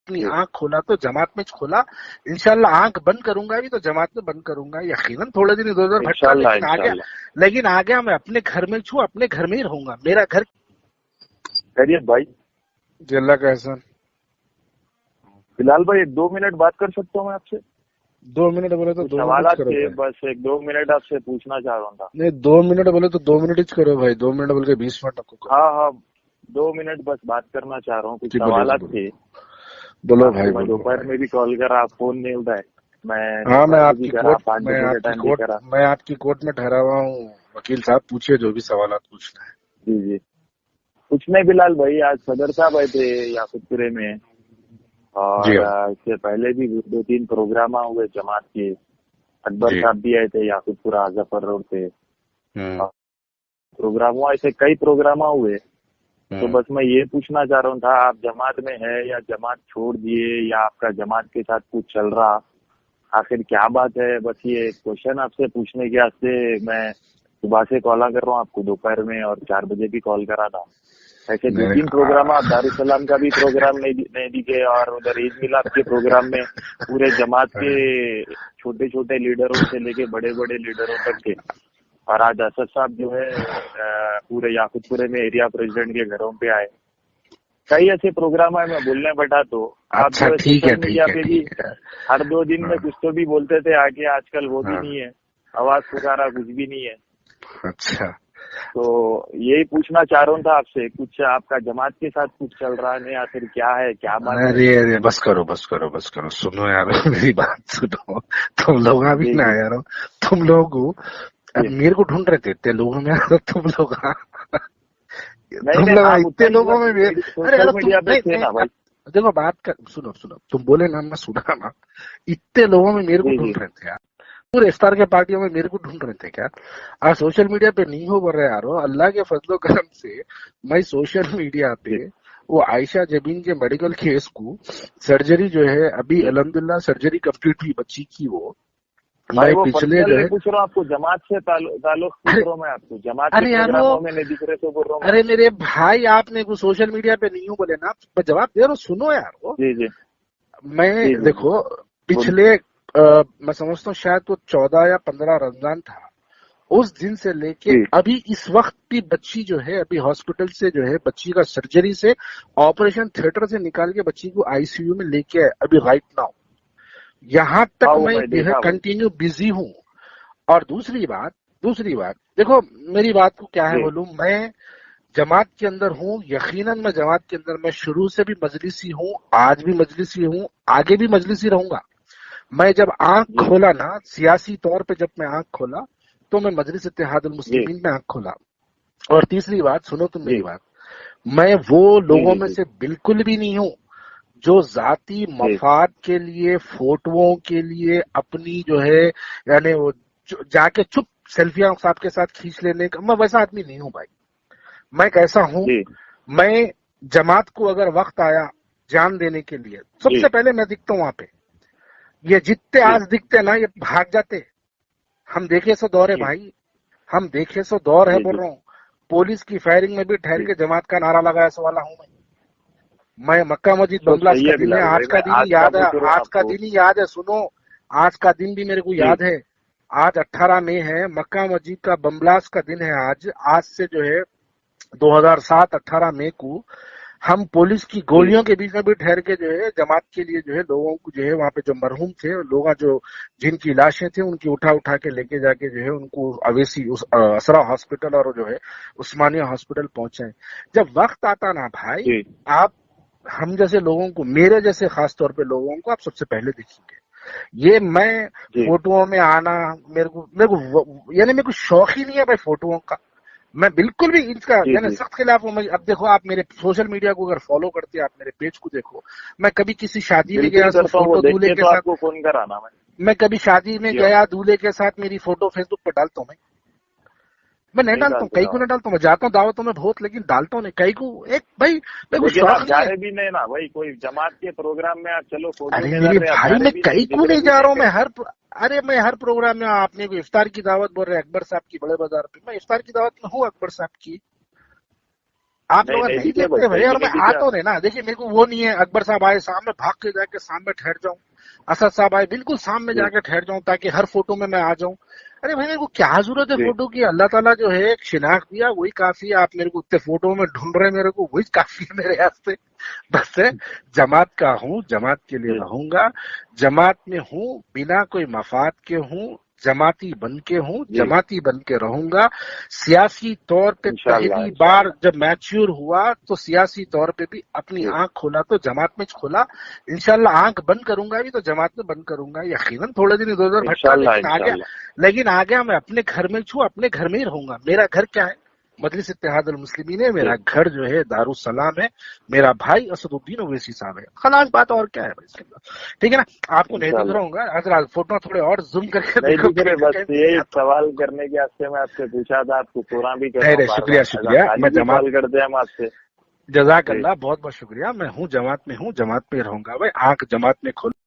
अपनी आंख खोला तो जमात में खोला, इंशाल्लाह आंख बंद करूंगा भी तो जमात में बंद करूंगा, यकीनन थोड़े दिन इधर उधर भटका, लेकिन आगे मैं अपने घर में छू, अपने घर में ही रहूंगा, मेरा घर। खैरियत भाई? जी अल्लाह का एहसान। फिलहाल भाई 2 मिनट बात कर सकता हूँ मैं आपसे? 2 मिनट बोले तो 2 सवाल मिनट करो थे, भाई। बस 1-2 मिनट आपसे पूछना चाह रहा था। नहीं 2 मिनट बोले तो 2 मिनट ही करो भाई, 2 मिनट बोल के 20 मिनट आपको करो। हाँ 2 मिनट बस बात करना चाह रहा हूँ, कुछ सवाल थे। बोलो भाई। मैं दोपहर में भी कॉल करा, आप फोन नहीं उठाए। हाँ मैं आपकी कोर्ट में ठहरा हुआ हूँ, वकील साहब पूछिए जो भी सवाल पूछना है। जी कुछ नहीं बिलाल भाई, आज सदर साहब आए थे याकुतपुरे में, और इससे पहले भी 2-3 प्रोग्राम हुए जमात के। अकबर साहब भी आए थे याकुतपुरा आजफर रोड पे, प्रोग्राम हुआ, ऐसे कई प्रोग्राम हुए। तो बस मैं ये पूछना चाह रहा था, आप जमात में है या जमात छोड़ दिए, या आपका जमात के साथ कुछ चल रहा, आखिर क्या बात है? बस ये क्वेश्चन आपसे पूछने के वास्ते मैं सुबह से कॉल कर रहा हूँ आपको, दोपहर में और 4 बजे भी कॉल करा था। ऐसे 2-3 प्रोग्राम, आप दारुसलाम का भी प्रोग्राम नहीं दिखे, और उधर ईद मिलाद के प्रोग्राम में पूरे जमात के छोटे छोटे लीडरों से लेके बड़े बड़े लीडरों तक थे। और आज असद साहब जो है पूरे याकुतपुरे में एरिया प्रेसिडेंट के घरों पे आए। कई ऐसे प्रोग्राम है, मैं बोलने बैठा तो आप जो सोशल मीडिया पे भी हर 2 दिन में कुछ तो भी बोलते थे आके, आजकल वो भी नहीं है, आवाज पुकारा कुछ भी नहीं है। अच्छा, तो यही पूछना चाह रहा था आपसे, कुछ आपका जमात के साथ कुछ चल रहा है या फिर क्या है, क्या बात है? अरे बस करो, सुनो यार मेरी बात सुनो, तुम लोग अभी ना यार, तुम लोग मेरे को ढूंढ रहे थे इतने लोगों में, तुम लोग इतने लोगों में देखो बात कर, सुनो तुम बोले ना, मैं सुना ना, इतने लोगों में मेरे को ढूंढ रहे थे यार, पूरे इफ्तार के पार्टियों में मेरे को ढूंढ रहे थे क्या? आज सोशल मीडिया पे नहीं हो रहे यारो, अल्लाह के फजलो करम से मैं सोशल मीडिया पे वो आयशा जबीन के मेडिकल केस को, सर्जरी जो है अभी अल्हम्दुलिल्लाह सर्जरी कंप्लीट हुई बच्ची की, वो मैं पिछले जो है पूछ रहा हूँ आपको, जमात से ताल्लुक पूछ रहा हूँ मैं आपको, जमात के प्रोग्रामों में नहीं दिख रहे तो बोल रहा हूँ। अरे मेरे भाई, आपने कुछ सोशल मीडिया पे नहीं हो बोले ना, मैं जवाब दे रहा हूँ, सुनो यार। वो मैं देखो पिछले मैं समझता हूँ शायद तो 14 या 15 रमजान था, उस दिन से लेके अभी इस वक्त भी बच्ची जो है अभी हॉस्पिटल से जो है बच्ची का सर्जरी से ऑपरेशन थिएटर से निकाल के बच्ची को आईसीयू में लेके आए अभी राइट नाउ, यहाँ तक मैं कंटिन्यू बिजी हूँ। और दूसरी बात देखो मेरी बात को क्या है बोलूं, मैं जमात के अंदर हूँ, यकीनन मैं जमात के अंदर, मैं शुरू से भी मजलिसी हूँ, आज भी मजलिसी हूँ, आगे भी मजलिसी रहूंगा। मैं जब आंख खोला ना, सियासी तौर पे जब मैं आंख खोला तो मैं मजलिस इत्तेहादुल मुस्लिमीन में आंख खोला। और तीसरी बात सुनो तुम मेरी बात, मैं वो लोगों में से बिल्कुल भी नहीं हूँ जो जाती मफाद के लिए, फोटोओं के लिए अपनी जो है यानी वो जाके चुप सेल्फियां साहब के साथ खींच लेने का, मैं वैसा आदमी नहीं हूँ भाई। मैं कैसा हूँ, मैं जमात को अगर वक्त आया जान देने के लिए, सबसे पहले मैं दिखता हूँ वहां पे। ये जितने आज दिखते ना ये भाग जाते, हम देखे सो दौर है भाई, हम देखे सो दौर है बोल रहा हूँ। पुलिस की फायरिंग में भी ठहर के जमात का नारा लगाया सो वाला हूँ मैं मक्का मस्जिद बमला का दिन है, आज का दिन ही याद है, आज का दिन ही याद है, सुनो आज का दिन भी मेरे को याद है। आज 18 मई है, मक्का मस्जिद का बमब्लास्ट का दिन है आज से जो है 2007 18 मई को हम पुलिस की गोलियों के बीच में भी ठहर के जो है जमात के लिए जो है लोगों को जो है वहां पे जो मरहूम थे लोग, जो जिनकी लाशें थी उनकी उठा के लेके जाके जो है उनको अवेसी उस असरा हॉस्पिटल और जो है उस्मानिया हॉस्पिटल पहुंचाए। जब वक्त आता ना भाई, आप हम जैसे लोगों को, मेरे जैसे खास तौर पे लोगों को आप सबसे पहले दिखेंगे। ये मैं फोटोओं में आना, मेरे को यानी मेरे को शौक ही नहीं है भाई फोटोओं का, मैं बिल्कुल भी इसका यानी सख्त खिलाफ हूँ। अब देखो आप मेरे सोशल मीडिया को अगर फॉलो करते हैं, आप मेरे पेज को देखो, मैं कभी किसी शादी में गया तो फोटो दूल्हे के साथ फोन कराना, मैं कभी शादी में गया दूल्हे के साथ मेरी फोटो फेसबुक पर डालता हूँ, मैं नहीं डालता हूँ, कई को नहीं डालता हूँ, मैं जाता हूँ दावतों में बहुत, लेकिन डालता हूँ नहीं कई को। एक भाई मैं कुछ शौक जा रहे भी नहीं ना भाई, कोई जमात के प्रोग्राम में आप चलो फोटो। अरे मेरे भाई मैं कई को नहीं जा रहा हूँ, मैं हर प्रोग्राम में, आपने को इफ्तार की दावत बोल रहे अकबर साहब की बड़े बाजार पे, मैं इफ्तार की दावत में हूँ अकबर साहब की। आप लोग नहीं देखते भाई, और मैं आ तो नहीं ना, देखिए मेरे को वो नहीं है अकबर साहब आए सामने भाग के जाके सामने ठहर जाऊं, असद साहब आए बिल्कुल सामने जाके ठहर जाऊं ताकि हर फोटो में मैं आ जाऊं। अरे भाई मेरे को क्या जरूरत है फोटो की, अल्लाह ताला जो है एक शिनाख्त दिया वही काफी है, आप मेरे को उतने फोटो में ढूंढ रहे मेरे को, वही काफी है मेरे वास्ते। बस है, जमात का हूँ, जमात के लिए रहूंगा, जमात में हूँ, बिना कोई मफाद के हूँ, जमाती बन के हूँ, जमाती बन के रहूंगा। सियासी तौर पे पहली बार जब मैच्योर हुआ तो सियासी तौर पे भी अपनी आंख खोला तो जमात में खोला, इंशाल्लाह आंख बंद करूंगा भी तो जमात में बंद करूंगा, यकीनन थोड़े दिन इधर उधर भटका लेकिन आ गया मैं अपने घर में छू, अपने घर में ही रहूंगा। मेरा घर क्या है, मजलिस इत्तेहादुल मुस्लिमीन है, मेरा घर जो है दारुस्सलाम है, मेरा भाई असदुद्दीन ओवैसी साहब है, खलास बात, और क्या है भाई इसके अंदर, ठीक है ना। आपको नहीं दिख रहा होगा, अगर फोटो थोड़े और जूम करके देखो, बस ये सवाल करने के वास्ते मैं आपसे पूछा था, आपको पूरा भी शुक्रिया शुक्रिया, मैं जमात करते हैं हम आपसे, जज़ाकल्लाह, बहुत बहुत शुक्रिया। मैं हूँ जमात में हूँ, जमात में रहूंगा भाई, आंख जमात में खोल